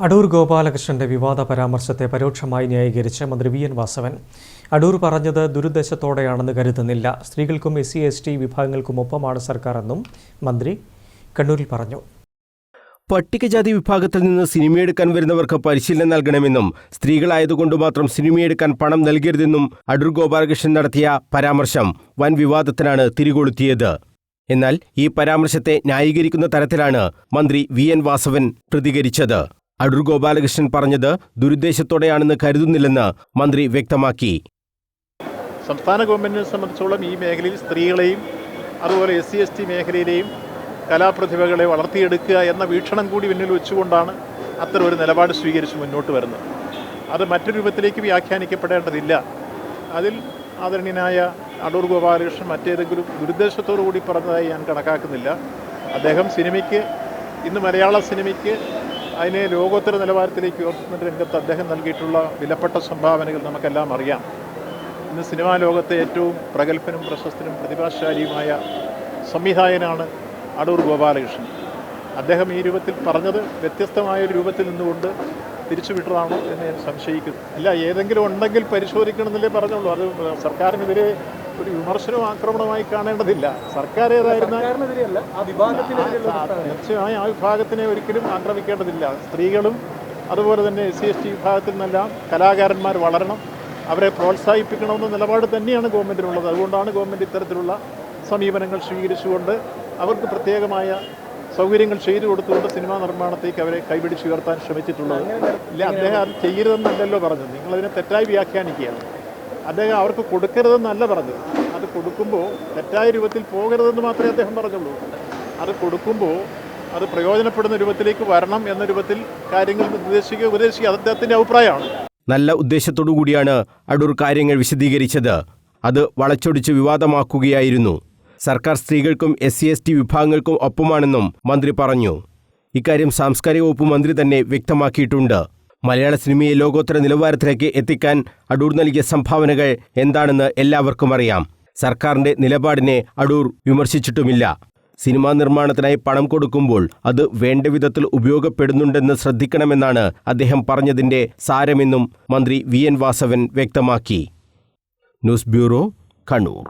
അടൂർ ഗോപാലകൃഷ്ണന്റെ വിവാദ പരാമർശത്തെ പരോക്ഷമായി ന്യായീകരിച്ച് മന്ത്രി വി എൻ വാസവൻ. അടൂർ പറഞ്ഞത് ദുരുദ്ദേശത്തോടെയാണെന്ന് കരുതുന്നില്ല. സ്ത്രീകൾക്കും SC/ST വിഭാഗങ്ങൾക്കുമൊപ്പമാണ് സർക്കാർ എന്നും മന്ത്രി കണ്ണൂരിൽ പറഞ്ഞു. പട്ടികജാതി വിഭാഗത്തിൽ നിന്ന് സിനിമയെടുക്കാൻ വരുന്നവർക്ക് പരിശീലനം നൽകണമെന്നും സ്ത്രീകളായതുകൊണ്ട് മാത്രം സിനിമയെടുക്കാൻ പണം നൽകരുതെന്നും അടൂർ ഗോപാലകൃഷ്ണൻ നടത്തിയ പരാമർശം വൻ വിവാദത്തിനാണ് തിരികൊളുത്തിയത്. എന്നാൽ ഈ പരാമർശത്തെ ന്യായീകരിക്കുന്ന തരത്തിലാണ് മന്ത്രി വി എൻ വാസവൻ പ്രതികരിച്ചത്. അടൂർ ഗോപാലകൃഷ്ണൻ പറഞ്ഞത് ദുരുദ്ദേശത്തോടെയാണെന്ന് കരുതുന്നില്ലെന്ന് മന്ത്രി വ്യക്തമാക്കി. സംസ്ഥാന ഗവൺമെന്റിനെ സംബന്ധിച്ചോളം ഈ മേഖലയിൽ സ്ത്രീകളെയും അതുപോലെ SC/ST മേഖലയിലെയും കലാപ്രതിഭകളെ വളർത്തിയെടുക്കുക എന്ന വീക്ഷണം കൂടി മുന്നിൽ വെച്ചുകൊണ്ടാണ് അത്തരം ഒരു നിലപാട് സ്വീകരിച്ച് മുന്നോട്ട് വരുന്നത്. അത് മറ്റൊരു രൂപത്തിലേക്ക് വ്യാഖ്യാനിക്കപ്പെടേണ്ടതില്ല. അതിൽ ആദരണീയനായ അടൂർ ഗോപാലകൃഷ്ണൻ മറ്റേതെങ്കിലും ദുരുദ്ദേശത്തോടു കൂടി പറഞ്ഞതായി ഞാൻ കണക്കാക്കുന്നില്ല. അദ്ദേഹം സിനിമയ്ക്ക് ഇന്ന് മലയാള സിനിമയ്ക്ക് അതിനെ ലോകോത്തര നിലവാരത്തിലേക്ക് ഉയർത്തുന്ന രംഗത്ത് അദ്ദേഹം നൽകിയിട്ടുള്ള വിലപ്പെട്ട സംഭാവനകൾ നമുക്കെല്ലാം അറിയാം. ഇന്ന് സിനിമാ ലോകത്തെ ഏറ്റവും പ്രഗത്ഭനും പ്രശസ്തനും പ്രതിഭാശാലിയുമായ സംവിധായകനാണ് അടൂർ ഗോപാലകൃഷ്ണൻ. അദ്ദേഹം ഈ രൂപത്തിൽ പറഞ്ഞത് വ്യത്യസ്തമായൊരു രൂപത്തിൽ നിന്നുകൊണ്ട് തിരിച്ചുവിട്ടതാണോ എന്ന് ഞാൻ സംശയിക്കുന്നു. ഇല്ല, ഏതെങ്കിലും ഉണ്ടെങ്കിൽ പരിശോധിക്കണമെന്നല്ലേ പറഞ്ഞുള്ളൂ. അത് സർക്കാരിനെതിരെ ഒരു വിമർശനവും ആക്രമണമായി കാണേണ്ടതില്ല. സർക്കാർ ഏതായിരുന്നാലും തീർച്ചയായും ആ വിഭാഗത്തിനെ ഒരിക്കലും ആക്രമിക്കേണ്ടതില്ല. സ്ത്രീകളും അതുപോലെ തന്നെ SC/ST വിഭാഗത്തിൽ നിന്നെല്ലാം കലാകാരന്മാർ വളരണം, അവരെ പ്രോത്സാഹിപ്പിക്കണമെന്ന നിലപാട് തന്നെയാണ് ഗവൺമെൻറ്റിനുള്ളത്. അതുകൊണ്ടാണ് ഗവൺമെൻറ് ഇത്തരത്തിലുള്ള സമീപനങ്ങൾ സ്വീകരിച്ചുകൊണ്ട് അവർക്ക് പ്രത്യേകമായ സൗകര്യങ്ങൾ ചെയ്തു കൊടുത്തുകൊണ്ട് സിനിമാ നിർമ്മാണത്തേക്ക് അവരെ കൈപിടിച്ചുയർത്താൻ ശ്രമിച്ചിട്ടുള്ളത്. ഇല്ല, അദ്ദേഹം അത് ചെയ്യരുതെന്നല്ലല്ലോ പറഞ്ഞത്. നിങ്ങളതിനെ തെറ്റായി വ്യാഖ്യാനിക്കുകയാണ്. അദ്ദേഹം അവർക്ക് കൊടുക്കരുതെന്നല്ല പറഞ്ഞത്. അത് കൊടുക്കുമ്പോൾ തെറ്റായ രൂപത്തിൽ പോകരുതെന്ന് മാത്രമേ അദ്ദേഹം പറഞ്ഞുള്ളൂ. അത് കൊടുക്കുമ്പോൾ അത് പ്രയോജനപ്പെടുന്ന രൂപത്തിലേക്ക് വരണം എന്ന രൂപത്തിൽ കാര്യങ്ങൾ ഉപദേശിക്കുക അത് അദ്ദേഹത്തിൻ്റെ അഭിപ്രായമാണ്. നല്ല ഉദ്ദേശത്തോടു കൂടിയാണ് അടൂർ കാര്യങ്ങൾ വിശദീകരിച്ചത്. അത് വളച്ചൊടിച്ച് വിവാദമാക്കുകയായിരുന്നു. സർക്കാർ സ്ത്രീകൾക്കും SC/ST വിഭാഗങ്ങൾക്കും ഒപ്പമാണെന്നും മന്ത്രി പറഞ്ഞു. ഇക്കാര്യം സാംസ്കാരിക വകുപ്പ് മന്ത്രി തന്നെ വ്യക്തമാക്കിയിട്ടുണ്ട്. മലയാള സിനിമയെ ലോകോത്തര നിലവാരത്തിലേക്ക് എത്തിക്കാൻ അടൂർ നൽകിയ സംഭാവനകൾ എന്താണെന്ന് എല്ലാവർക്കും അറിയാം. സർക്കാരിന്റെ നിലപാടിനെ അടൂർ വിമർശിച്ചിട്ടുമില്ല. സിനിമാ നിർമ്മാണത്തിനായി പണം കൊടുക്കുമ്പോൾ അത് വേണ്ട വിധത്തിൽ ഉപയോഗപ്പെടുന്നുണ്ടെന്ന് ശ്രദ്ധിക്കണമെന്നാണ് അദ്ദേഹം പറഞ്ഞതിന്റെ സാരമെന്നും മന്ത്രി വി എൻ വാസവൻ വ്യക്തമാക്കി. News bureau, Kannur.